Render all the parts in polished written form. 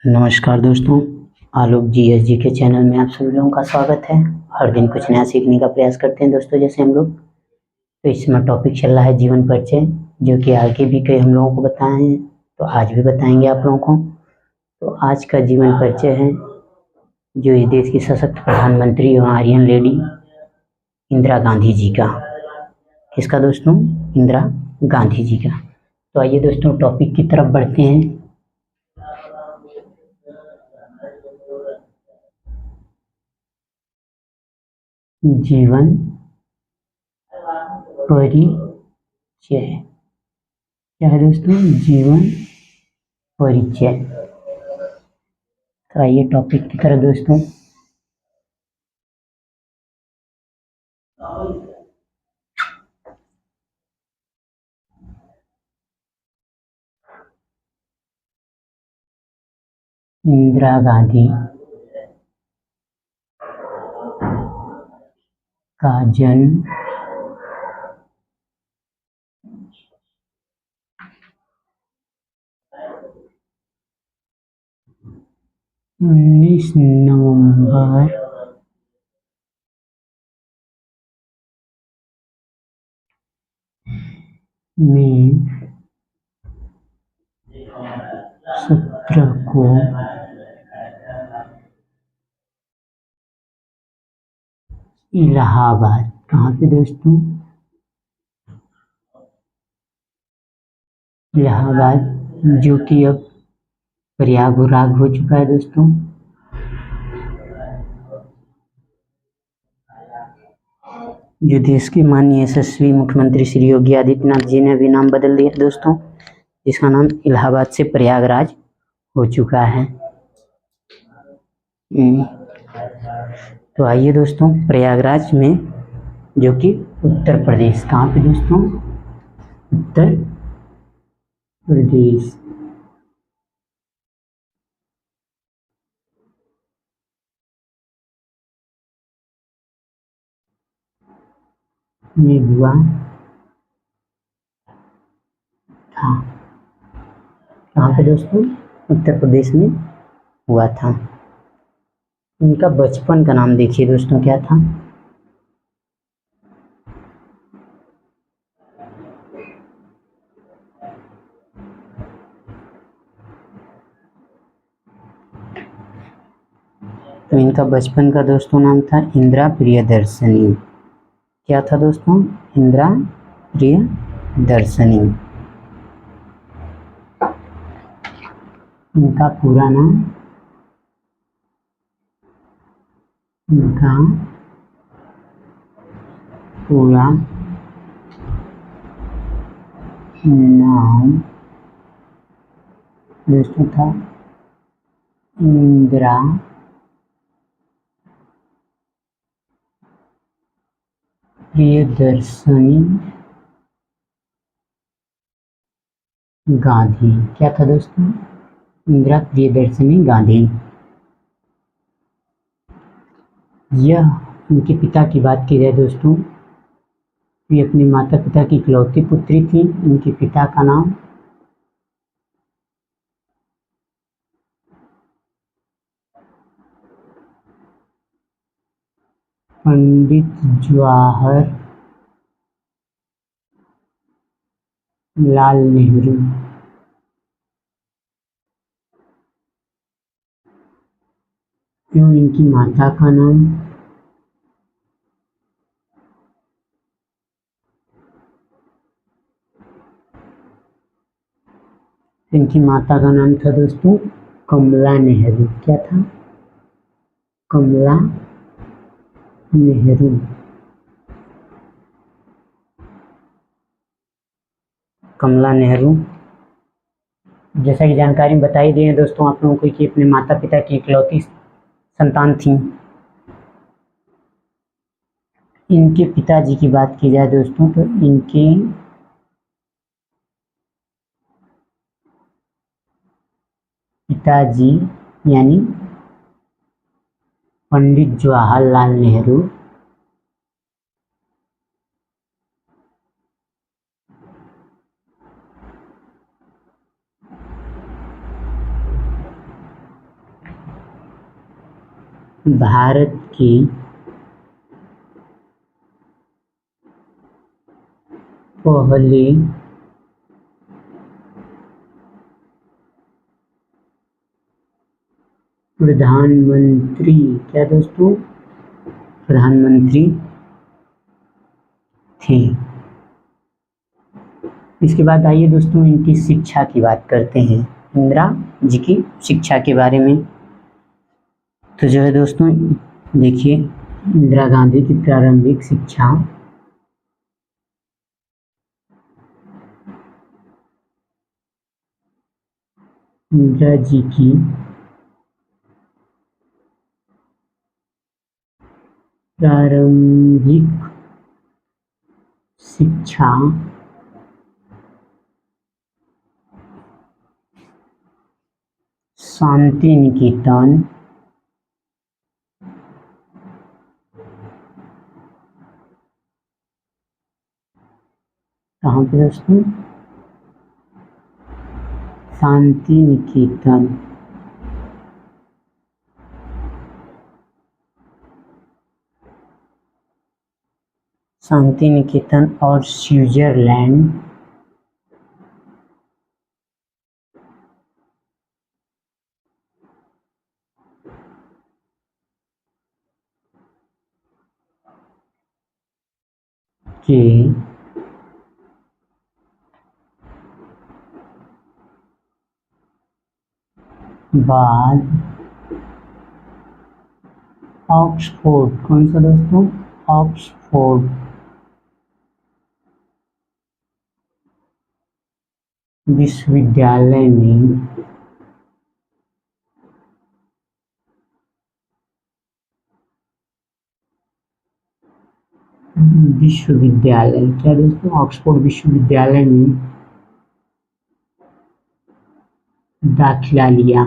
नमस्कार दोस्तों, आलोक जी के चैनल में आप सभी लोगों का स्वागत है। हर दिन कुछ नया सीखने का प्रयास करते हैं दोस्तों, जैसे हम लोग। तो इस समय टॉपिक चल रहा है जीवन परिचय, जो कि आगे भी कई हम लोगों को बताए हैं, तो आज भी बताएंगे आप लोगों को। तो आज का जीवन परिचय है जो इस देश की सशक्त प्रधानमंत्री और आर्यन लेडी इंदिरा गांधी जी का। किसका दोस्तों? इंदिरा गांधी जी का। तो आइए दोस्तों टॉपिक की तरफ बढ़ते हैं। जीवन परिचय क्या है दोस्तों? जीवन परिचय। तो आइए टॉपिक की तरफ दोस्तों। इंदिरा गांधी का जन्म 19 नवंबर 17 को इलाहाबाद। कहाँ पे दोस्तों? इलाहाबाद, जो कि अब प्रयागराज हो चुका है दोस्तों। जो देश के माननीय यशस्वी मुख्यमंत्री श्री योगी आदित्यनाथ जी ने अभी नाम बदल दिया दोस्तों, जिसका नाम इलाहाबाद से प्रयागराज हो चुका है। तो आइए दोस्तों, प्रयागराज में, जो कि उत्तर प्रदेश, कहाँ पे दोस्तों? उत्तर प्रदेश में हुआ था। कहाँ पे दोस्तों? उत्तर प्रदेश में हुआ था। उनका बचपन का नाम देखिए दोस्तों, क्या था? तो इनका बचपन का दोस्तों नाम था इंदिरा प्रियदर्शनी। क्या था दोस्तों? इंदिरा प्रियदर्शनी। इनका पूरा नाम, इनका पूरा नाम दोस्तों था इंदिरा प्रियदर्शनी गांधी। क्या था दोस्तों? इंदिरा प्रियदर्शनी गांधी। यह इनके पिता की बात की जाए दोस्तों, वे अपने माता पिता की इकलौती पुत्री थी। इनके पिता का नाम पंडित जवाहर लाल नेहरू एवं इनकी माता का नाम इनकी माता का नाम था दोस्तों कमला नेहरू। क्या था? कमला नेहरू। कमला नेहरू, जैसा कि जानकारी बताई दी है दोस्तों आप लोगों को, कि अपने माता पिता की इकलौती संतान थी। इनके पिताजी की बात की जाए दोस्तों, तो इनके पिताजी यानी पंडित जवाहरलाल नेहरू भारत की पहली प्रधानमंत्री, क्या दोस्तों, प्रधानमंत्री थे। इसके बाद आइए दोस्तों इनकी शिक्षा की बात करते हैं, इंदिरा जी की शिक्षा के बारे में। तो जो है दोस्तों, देखिए इंदिरा गांधी की प्रारंभिक शिक्षा इंदिरा जी की प्रारंभिक शिक्षा शांति निकेतन कहाँ पे दोस्तों, शांति निकेतन शांति निकेतन और स्विट्जरलैंड के बाद ऑक्सफोर्ड, कौन सा दोस्तों, ऑक्सफोर्ड विश्वविद्यालय में क्या दोस्तों, ऑक्सफोर्ड विश्वविद्यालय में दाखिला लिया।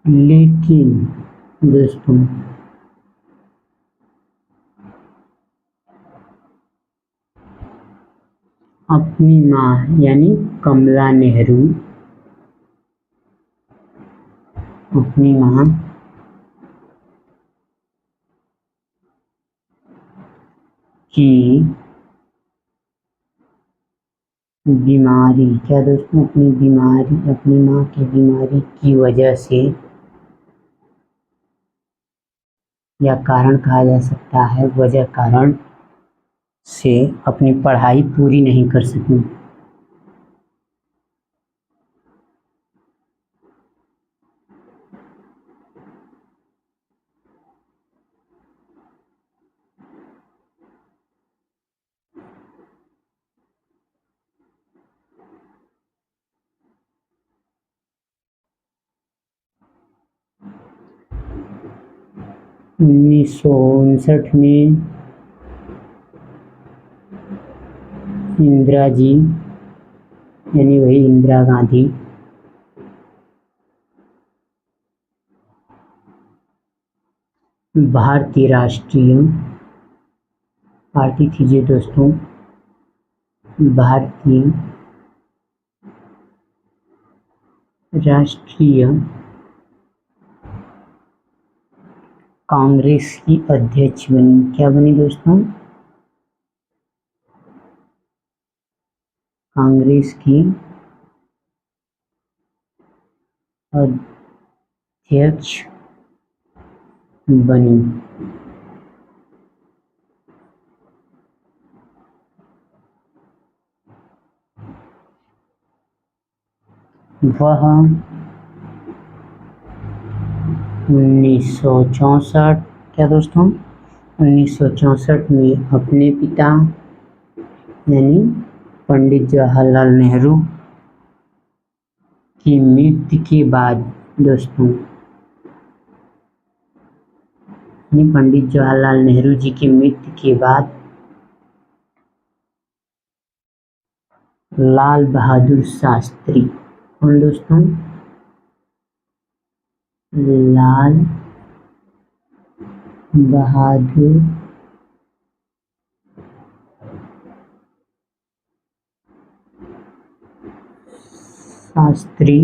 लेकिन दोस्तों अपनी मां यानी कमला नेहरू, अपनी मां की बीमारी, क्या दोस्तों, अपनी मां की बीमारी की वजह से या कारण कहा जा सकता है, वजह कारण से अपनी पढ़ाई पूरी नहीं कर सकी। उन्नीस सौ उनसठ में इंदिरा जी यानी वही इंदिरा गांधी भारतीय राष्ट्रीय पार्टी थी जी दोस्तों, भारतीय राष्ट्रीय कांग्रेस की अध्यक्ष बनी। क्या बनी दोस्तों, कांग्रेस की अध्यक्ष बनी। वह 1964, क्या दोस्तों, 1964 में अपने पिता यानी पंडित जवाहरलाल नेहरू की मृत्यु के बाद दोस्तों, पंडित जवाहरलाल नेहरू जी की मृत्यु के बाद लाल बहादुर शास्त्री, कौन दोस्तों, लाल बहादुर शास्त्री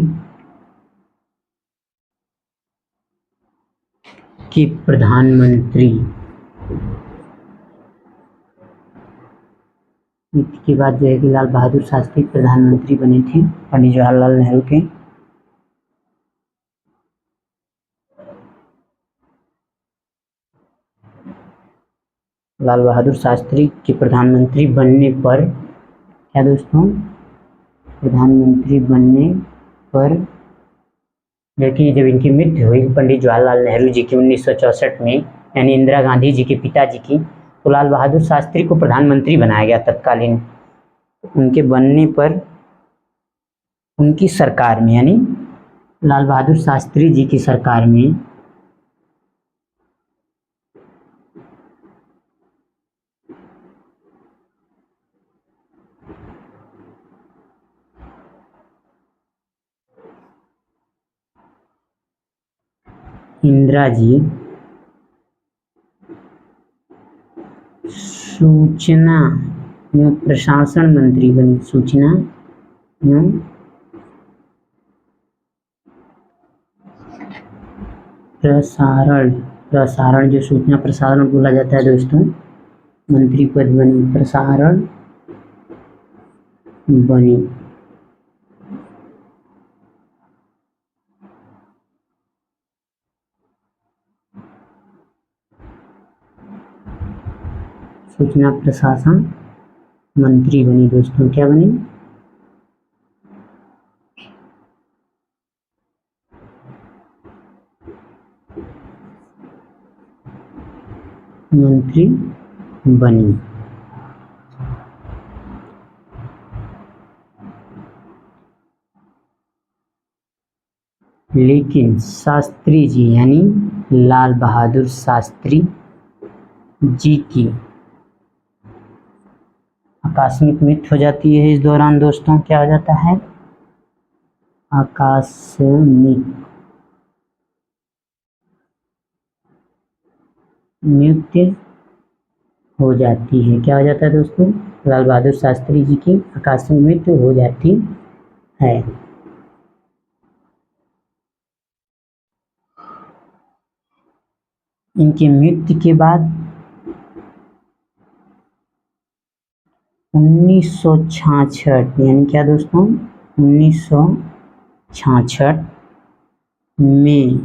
के प्रधानमंत्री के बाद जो है कि लाल बहादुर शास्त्री प्रधानमंत्री बने थे पंडित जवाहरलाल नेहरू के। लाल बहादुर शास्त्री के प्रधानमंत्री बनने पर क्या दोस्तों, प्रधानमंत्री बनने पर लेकिन जब इनकी मृत्यु हुई पंडित जवाहरलाल नेहरू जी की 1964 में, यानी इंदिरा गांधी जी के पिताजी की, तो लाल बहादुर शास्त्री को प्रधानमंत्री बनाया गया तत्कालीन। उनके बनने पर उनकी सरकार में, यानी लाल बहादुर शास्त्री जी की सरकार में इंदिरा जी सूचना एवं प्रशासन मंत्री बनी। सूचना एवं प्रसारण जो सूचना प्रसारण बोला जाता है दोस्तों, मंत्री पद बनी, प्रसारण बनी। सूचना प्रशासन मंत्री बनी दोस्तों। क्या बनी? मंत्री बनी। लेकिन शास्त्री जी यानी लाल बहादुर शास्त्री जी की आकस्मिक मृत्यु हो जाती है इस दौरान दोस्तों। क्या हो जाता है? आकस्मिक मृत्यु हो जाती है। क्या हो जाता है दोस्तों? लाल बहादुर शास्त्री जी की आकस्मिक मृत्यु हो जाती है। इनकी मृत्यु के बाद 1966 यानी क्या दोस्तों, 1966 में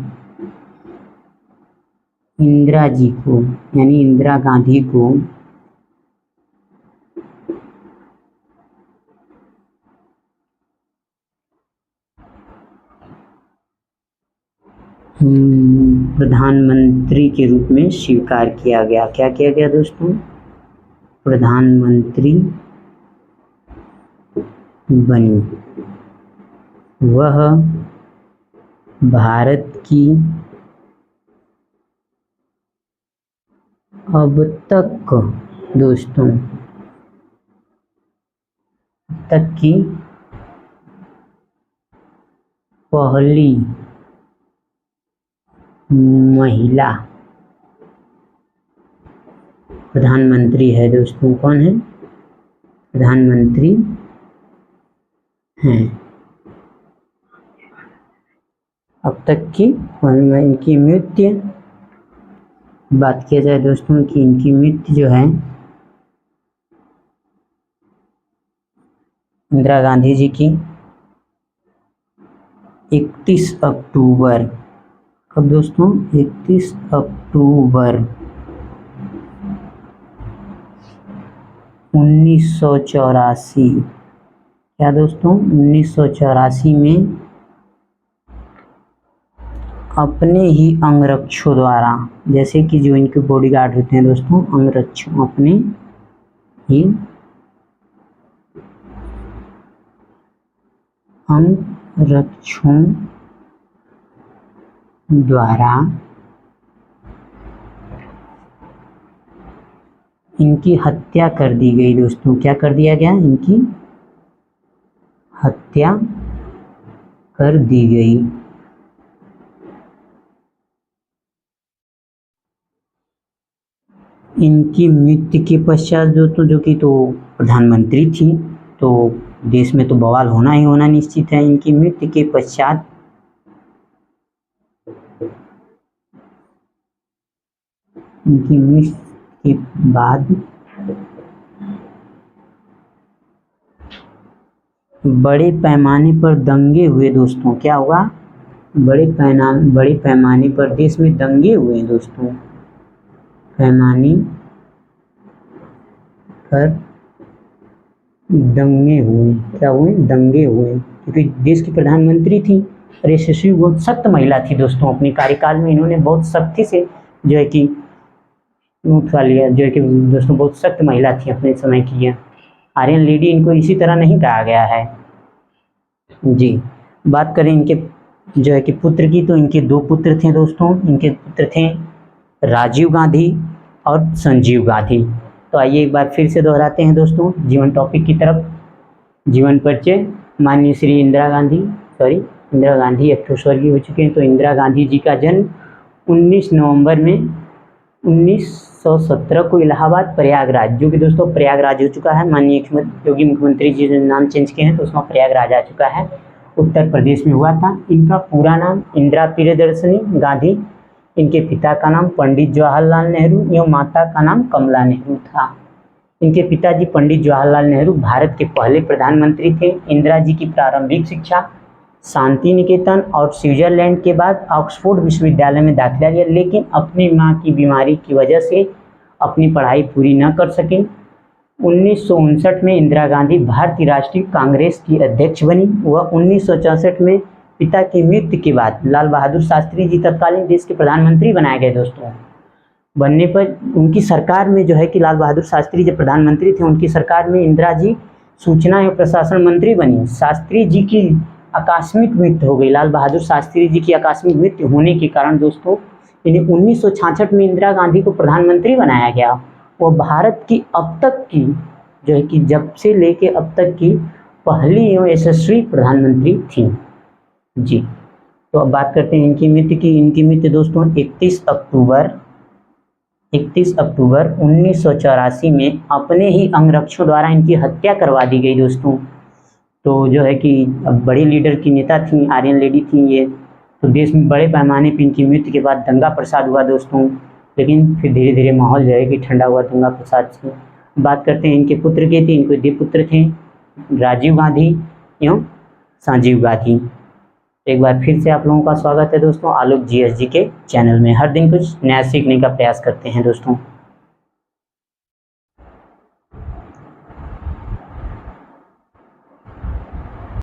इंदिरा जी को यानी इंदिरा गांधी को प्रधानमंत्री के रूप में स्वीकार किया गया। क्या किया गया दोस्तों? प्रधानमंत्री बनी। वह भारत की अब तक दोस्तों की पहली महिला प्रधानमंत्री है दोस्तों। कौन है? प्रधानमंत्री हैं अब तक की। इनकी मृत्यु बात किया जाए दोस्तों कि इनकी मृत्यु जो है इंदिरा गांधी जी की 31 अक्टूबर, कब दोस्तों? 31 अक्टूबर 1984। क्या दोस्तों? 1984 में अपने ही अंगरक्षकों द्वारा, जैसे कि जो इनके बॉडीगार्ड होते हैं दोस्तों, अंगरक्षक अपने ही अंगरक्षकों द्वारा इनकी हत्या कर दी गई दोस्तों। क्या कर दिया गया? इनकी हत्या कर दी गई। इनकी मृत्यु के पश्चात दोस्तों जो कि तो प्रधानमंत्री थी, तो देश में तो बवाल होना ही होना निश्चित है। इनकी मृत्यु के पश्चात इनकी मृत्यु के बाद बड़े पैमाने पर दंगे हुए दोस्तों। क्या हुआ? बड़े पैमाने पर देश में दंगे हुए दोस्तों। पैमाने पर दंगे हुए। क्या हुए? दंगे हुए, क्योंकि देश की प्रधानमंत्री थी और यशस्वी बहुत सख्त महिला थी दोस्तों। अपने कार्यकाल में इन्होंने बहुत सख्ती से जो है कि उठा लिया, जो है कि दोस्तों बहुत सख्त महिला थी अपने समय की। यह आर्यन लेडी इनको इसी तरह नहीं कहा गया है जी। बात करें इनके जो है कि पुत्र की, तो इनके 2 पुत्र थे दोस्तों। इनके पुत्र थे राजीव गांधी और संजीव गांधी। तो आइए एक बार फिर से दोहराते हैं दोस्तों जीवन टॉपिक की तरफ। जीवन परिचय। माननीय श्री इंदिरा गांधी अब तो स्वर्गीय हो चुके हैं। तो इंदिरा गांधी जी का जन्म 19 नवंबर में 1917 को इलाहाबाद प्रयागराज, जो कि दोस्तों प्रयागराज हो चुका है। माननीय योगी मुख्यमंत्री जी ने नाम चेंज किए हैं तो उसमें प्रयागराज आ चुका है, उत्तर प्रदेश में हुआ था। इनका पूरा नाम इंदिरा प्रियदर्शनी गांधी, इनके पिता का नाम पंडित जवाहरलाल नेहरू एवं माता का नाम कमला नेहरू था। इनके पिताजी पंडित जवाहरलाल नेहरू भारत के पहले प्रधानमंत्री थे। इंदिरा जी की प्रारंभिक शिक्षा शांति निकेतन और स्विट्जरलैंड के बाद ऑक्सफोर्ड विश्वविद्यालय में दाखिला लिया, लेकिन अपनी मां की बीमारी की वजह से अपनी पढ़ाई पूरी न कर सके। 1959 में इंदिरा गांधी भारतीय राष्ट्रीय कांग्रेस की अध्यक्ष बनी। वह 1964 में पिता की मृत्यु के बाद लाल बहादुर शास्त्री जी तत्कालीन देश के प्रधानमंत्री बनाए गए दोस्तों। बनने पर उनकी सरकार में जो है कि लाल बहादुर शास्त्री जब प्रधानमंत्री थे, उनकी सरकार में इंदिरा जी सूचना एवं प्रशासन मंत्री बनी। शास्त्री जी की आकस्मिक मृत्यु हो गई। लाल बहादुर शास्त्री जी की आकस्मिक मृत्यु होने के कारण दोस्तों इन्हें 1966 में इंदिरा गांधी को प्रधानमंत्री बनाया गया। वो भारत की अब तक की जो है कि जब से लेके अब तक की पहली एवं यशस्वी प्रधानमंत्री थी जी। तो अब बात करते हैं इनकी मृत्यु की। इनकी मृत्यु दोस्तों 31 अक्टूबर 1984 में अपने ही अंगरक्षकों द्वारा इनकी हत्या करवा दी गई दोस्तों। तो जो है कि बड़ी लीडर की नेता थी, आर्यन लेडी थी ये। तो देश में बड़े पैमाने पर इनकी मृत्यु के बाद दंगा प्रसाद हुआ दोस्तों, लेकिन फिर धीरे धीरे माहौल जो है कि ठंडा हुआ दंगा प्रसाद से। बात करते हैं इनके पुत्र की। थी इनको 2 पुत्र थे, राजीव गांधी एवं संजीव गांधी। एक बार फिर से आप लोगों का स्वागत है दोस्तों आलोक GSG के चैनल में। हर दिन कुछ नया सीखने का प्रयास करते हैं दोस्तों।